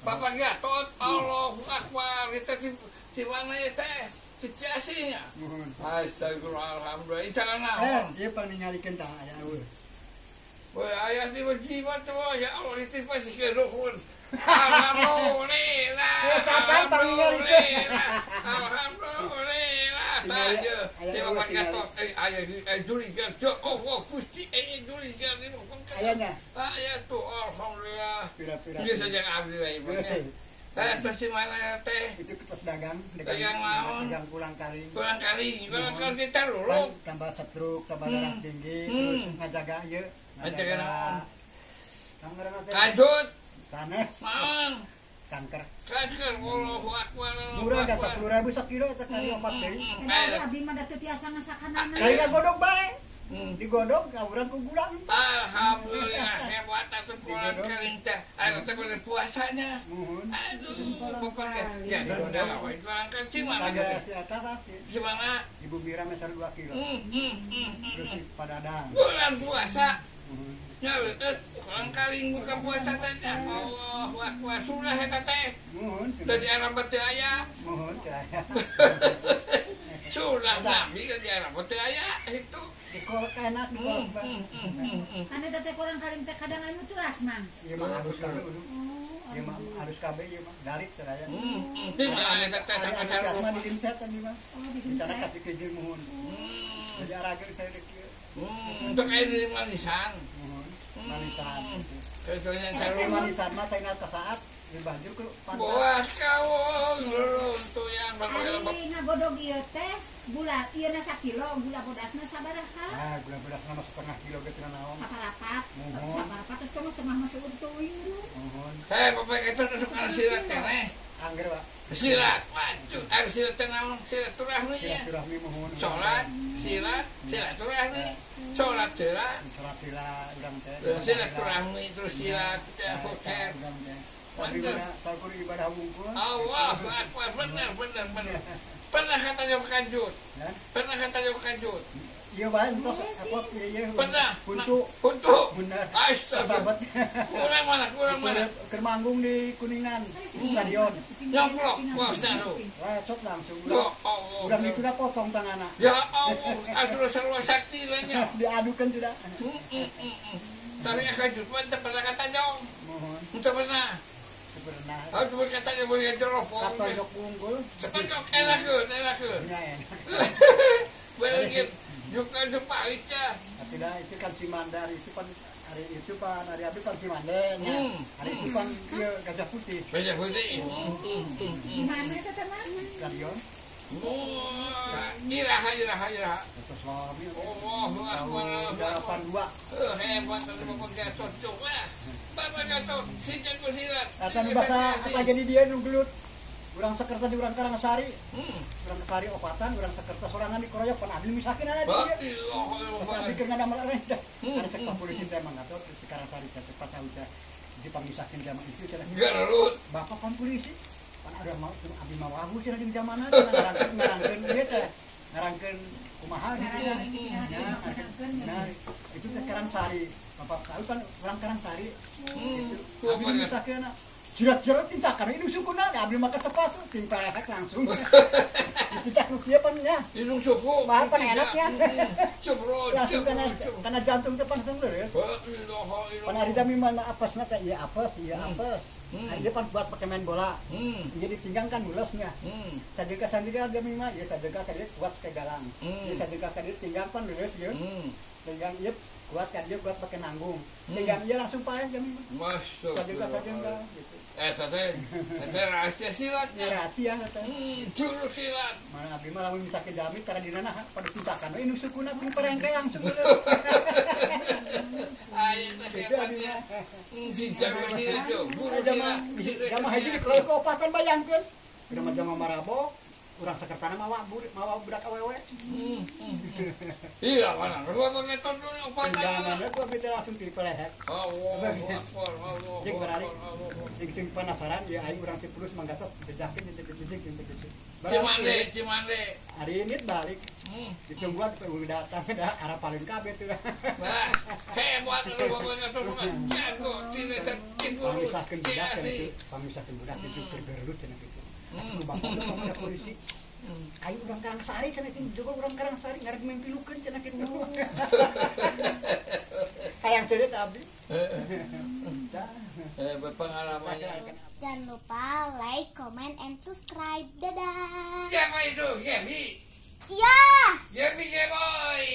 Bapak Gatot, Allahu Akbar, kita di mana ya teh? Ciciasinya. Astagfirullah, alhamdulillah. Icara naon? Dia paling ningalikeun tah aya eueuh. Woi, ayah di wajibat tuh, ya Allah ditipas si kedukun. Alhamdulillah. Alhamdulillah. Tanya, si Bapak Gatot, ayah jurigan, oh Gusti, jurigan ini. Ayahnya. Ayah tuh, alhamdulillah. Pira-pira. Ini saja abdi lah ibunya. Terus di mana teh? Itu kita dagang naon? dagang pulang kali kita lulung. Tambah stroke, tambah darah tinggi, terus ngajaga ieu. Ngajaga naon? Ngajaga Kajut. sanes. Naon? Kanker. Kanker, Allahu Akbar. Murah dah 10.000 sakilo eta kali opat deui. Abdi mah da teu tiasa ngasakanana. Kali godog bae. Digodog ka urang ku gula. Alhamdulillah hebat atuh pulang kering teh. Aya teh bener puasanya. Aduh, pokoknya ya udah we pulang ke Cimana. Gimana? Ibu Mira mesar 2 kilo. Terus Padadang. Bulan puasa. Ya betul, kurang kali buka puasa teh. Allahu Akbar, sunah eta teh. Dari arah batu aya. Mohon cahaya. Sunah Nabi kan di arah batu aya itu. Dikol enak dikol. Ane teh kurang kaling teh kadang anu turas mang. Ieu mah harus kabeh. Ieu mah harus kabeh ieu mah dalit seraya. Di mana teh teh Asma di dimset tadi mah. Oh di Bicara dincet. kasih keju mohon. Jadi arageun saya dek ieu. Untuk air dari manisan. Mohon. Manisan. Kecuali Tapi manisan mah saya nak saat di baju ke pantai. buat kawong tuh yang Ari ngagodog ieu teh bulan ieu na sakilo, gula bodasna sabaraha? Ah, gula belas nama setengah kilo gitu naon. Saparapat. Mohon. Saparapat terus kamu setengah masuk untuk itu. Mohon. saya bapak itu duduk dengan silat teh Angger Pak. silat maju air silat teh naon silat turahmi ya Silaturahmi mohon. sholat silat turahmi sholat silat Salat sila urang teh. silat turahmi terus silat hotel Urang teh. Tapi mana sakur ibadah wungkul. Allah Akbar benar pernah katanya kajut Ya. pernah katanya kajut Iya bae entos apa ieu. pernah Untuk untuk bener. astagfirullah kurang mana Keur manggung di Kuningan stadion. Nyoplok, wah, seru. Wah, sok langsung Ya Allah. udah itu udah potong tanganna. Ya Allah, aduh sarwa sakti lahnya. Diadukan tidak. Tapi akan jumpa tak pernah kata jauh. Mohon Tak pernah. pernah. Aku berkata dia boleh jeropong. Kata jok unggul. Setonjok enak ke. Ya enak. Bener juga sebaliknya. Tidak itu kan Cimandar itu kan hari itu kan hari itu kan Cimandeng. Hari itu kan dia Gajah Putih. Banyak putih. Di mana teh teh mah? Stadion. Iraha. Terus suami. Allahu Akbar. Harapan 2. Hebat dari Bapak Gatot coba. Bapak Gatot, sijan bersilat. Kata bahasa apa jadi dia nu gelut. Urang sakerta di urang Karangasari. Urang Kasari opatan, urang sakerta sorangan di Kroyok pan abdi misakeun ada dia. Pas abdi keur ngadamel areh. Ada sektor polisi teh mah ngatur di Karangasari teh pas tahu teh dipangisakeun jama itu cenah. Garut. Bapak kan polisi. Pan ada mau abdi mah wahu cenah di zamanna ngarangkeun ieu teh. Ngarangkeun kumaha gitu ya. Nah, itu teh Karangsari. Bapak tahu kan urang Karangsari. Itu abdi misakeun jerat-jerat tintakan ini sukuna abdi mah ketepat tuh tintakan langsung. Tidak rupiah pan ya. Hidung suku. Bahan pan enaknya. Cebro. Langsung karena jantung teh langsung leureus. Pan ari dami mana apesna teh ieu apes, ieu apes. Dia pan buat pakai main bola. Jadi tinggang kan mulesnya. Sadega dami mah ya sadega ka dia kuat ke galang. Ya sadega ka dia tinggang pan leureus ieu. Tinggang ieu kuat kan dia buat pakai nanggung. Tinggang ieu langsung paeh jami mah. Masuk. Sadega gitu. Tete rahasia silatnya. Rahasia teh. Jurus silat. Mana abdi mah lamun misake jami karena dina nah pada tintakan we nu sukuna ku perengke langsung. Ayo teh hebatnya. Jinjang bersilat jo. Guru silat. Jama haji di kalau keopatan bayangkeun. Udah mah jama marabok, kurang sekretaris mawa budak awewe. Iya mana, gua pakai tonton apa Jangannya gua beda langsung di pelehek. Jeung berari jeung penasaran ya aing urang 10 manggatos bejakeun jeung Cimande. Hari ini balik. Ditungguan udah datang dah arah paling kabeh tuh. Wah, hebat lu pokoknya tuh jago tidak Pamisahkeun budak itu tergerut cenah kitu. Aku bapak ada polisi. Ayo urang Karangsari cenah kitu, juga urang Karangsari ngarep mimpilukeun cenah kitu. Hayang teu abdi. Berpengalamannya. Jangan lupa like, comment, and subscribe. Dadah. Siapa itu? Gaby. Iya. Gaby boy.